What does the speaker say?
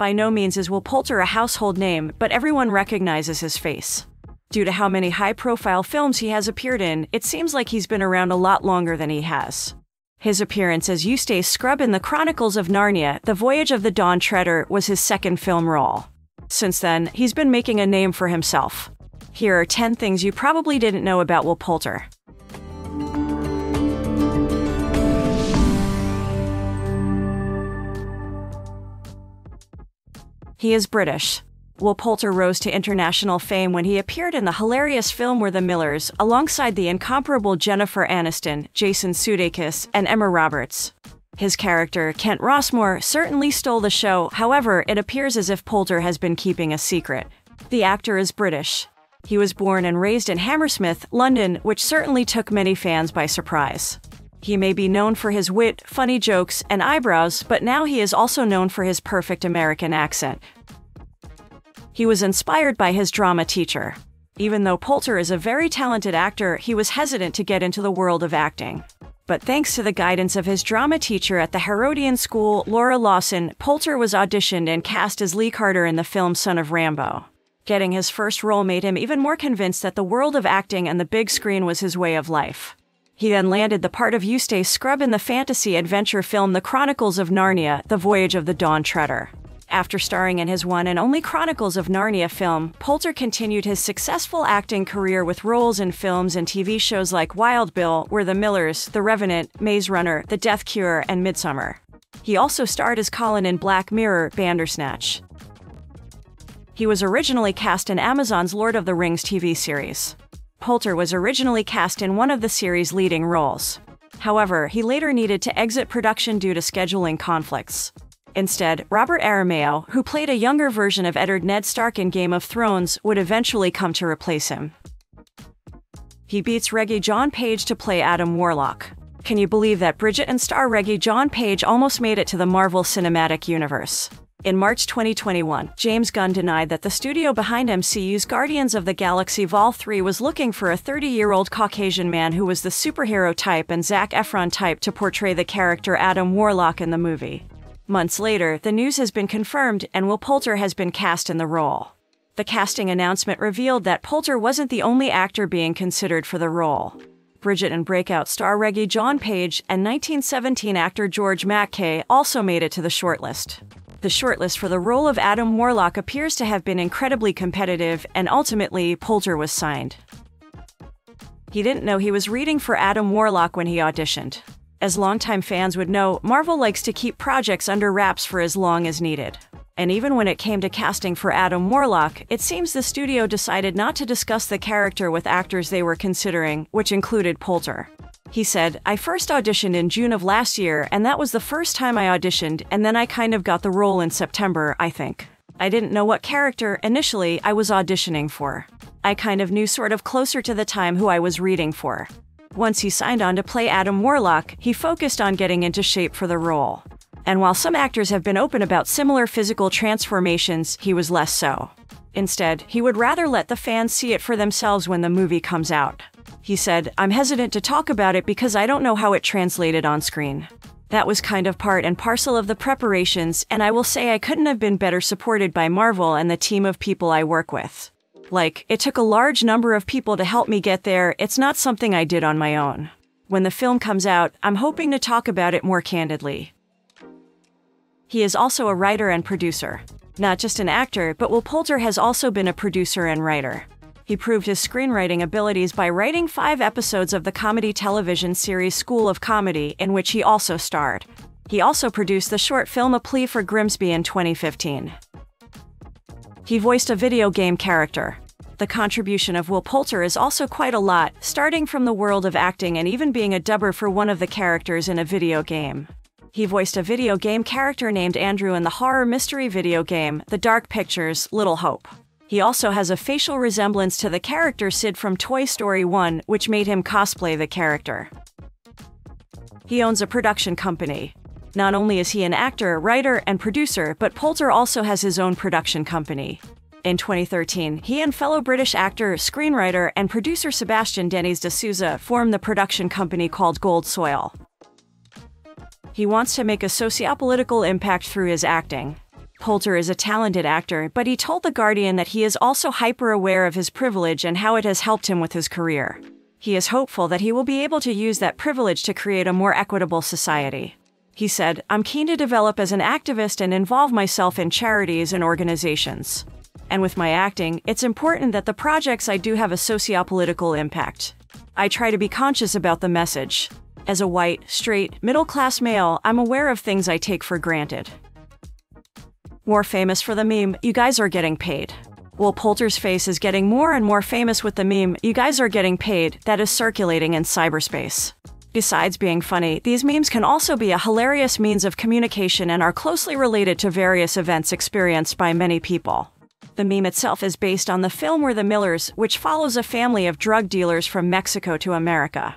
By no means is Will Poulter a household name, but everyone recognizes his face. Due to how many high-profile films he has appeared in, it seems like he's been around a lot longer than he has. His appearance as Eustace Scrubb in The Chronicles of Narnia: The Voyage of the Dawn Treader was his second film role. Since then, he's been making a name for himself. Here are 10 things you probably didn't know about Will Poulter. He is British. Will Poulter rose to international fame when he appeared in the hilarious film We're the Millers, alongside the incomparable Jennifer Aniston, Jason Sudeikis, and Emma Roberts. His character, Kent Rossmore, certainly stole the show, however, it appears as if Poulter has been keeping a secret. The actor is British. He was born and raised in Hammersmith, London, which certainly took many fans by surprise. He may be known for his wit, funny jokes, and eyebrows, but now he is also known for his perfect American accent. He was inspired by his drama teacher. Even though Poulter is a very talented actor, he was hesitant to get into the world of acting. But thanks to the guidance of his drama teacher at the Herodian School, Laura Lawson, Poulter was auditioned and cast as Lee Carter in the film Son of Rambo. Getting his first role made him even more convinced that the world of acting and the big screen was his way of life. He then landed the part of Eustace Scrubb in the fantasy-adventure film The Chronicles of Narnia: The Voyage of the Dawn Treader. After starring in his one and only Chronicles of Narnia film, Poulter continued his successful acting career with roles in films and TV shows like Wild Bill, We're the Millers, The Revenant, Maze Runner, The Death Cure, and Midsommar. He also starred as Colin in Black Mirror: Bandersnatch. He was originally cast in Amazon's Lord of the Rings TV series. Poulter was originally cast in one of the series' leading roles. However, he later needed to exit production due to scheduling conflicts. Instead, Robert Aramayo, who played a younger version of Eddard Ned Stark in Game of Thrones, would eventually come to replace him. He beats Regé-Jean Page to play Adam Warlock. Can you believe that Bridget and star Regé-Jean Page almost made it to the Marvel Cinematic Universe? In March 2021, James Gunn denied that the studio behind MCU's Guardians of the Galaxy Vol. 3 was looking for a 30-year-old Caucasian man who was the superhero type and Zac Efron type to portray the character Adam Warlock in the movie. Months later, the news has been confirmed and Will Poulter has been cast in the role. The casting announcement revealed that Poulter wasn't the only actor being considered for the role. Bridget and breakout star Regé-Jean Page and 1917 actor George Mackay also made it to the shortlist. The shortlist for the role of Adam Warlock appears to have been incredibly competitive, and ultimately, Poulter was signed. He didn't know he was reading for Adam Warlock when he auditioned. As longtime fans would know, Marvel likes to keep projects under wraps for as long as needed. And even when it came to casting for Adam Warlock, it seems the studio decided not to discuss the character with actors they were considering, which included Poulter. He said, "I first auditioned in June of last year, and that was the first time I auditioned, and then I kind of got the role in September, I think. I didn't know what character, initially, I was auditioning for. I kind of knew sort of closer to the time who I was reading for." Once he signed on to play Adam Warlock, he focused on getting into shape for the role. And while some actors have been open about similar physical transformations, he was less so. Instead, he would rather let the fans see it for themselves when the movie comes out. He said, "I'm hesitant to talk about it because I don't know how it translated on screen. That was kind of part and parcel of the preparations, and I will say I couldn't have been better supported by Marvel and the team of people I work with. Like, it took a large number of people to help me get there. It's not something I did on my own. When the film comes out, I'm hoping to talk about it more candidly." He is also a writer and producer. Not just an actor, but Will Poulter has also been a producer and writer. He proved his screenwriting abilities by writing 5 episodes of the comedy television series School of Comedy, in which he also starred. He also produced the short film A Plea for Grimsby in 2015. He voiced a video game character. The contribution of Will Poulter is also quite a lot, starting from the world of acting and even being a dubber for one of the characters in a video game. He voiced a video game character named Andrew in the horror mystery video game, The Dark Pictures: Little Hope. He also has a facial resemblance to the character Sid from Toy Story 1, which made him cosplay the character. He owns a production company. Not only is he an actor, writer, and producer, but Poulter also has his own production company. In 2013, he and fellow British actor, screenwriter, and producer Sebastian Deniz de Souza formed the production company called Gold Soil. He wants to make a sociopolitical impact through his acting. Poulter is a talented actor, but he told The Guardian that he is also hyper-aware of his privilege and how it has helped him with his career. He is hopeful that he will be able to use that privilege to create a more equitable society. He said, "I'm keen to develop as an activist and involve myself in charities and organizations. And with my acting, it's important that the projects I do have a socio-political impact. I try to be conscious about the message. As a white, straight, middle-class male, I'm aware of things I take for granted." More famous for the meme, "You guys are getting paid." Will Poulter's face is getting more and more famous with the meme, "You guys are getting paid," that is circulating in cyberspace. Besides being funny, these memes can also be a hilarious means of communication and are closely related to various events experienced by many people. The meme itself is based on the film We're the Millers, which follows a family of drug dealers from Mexico to America.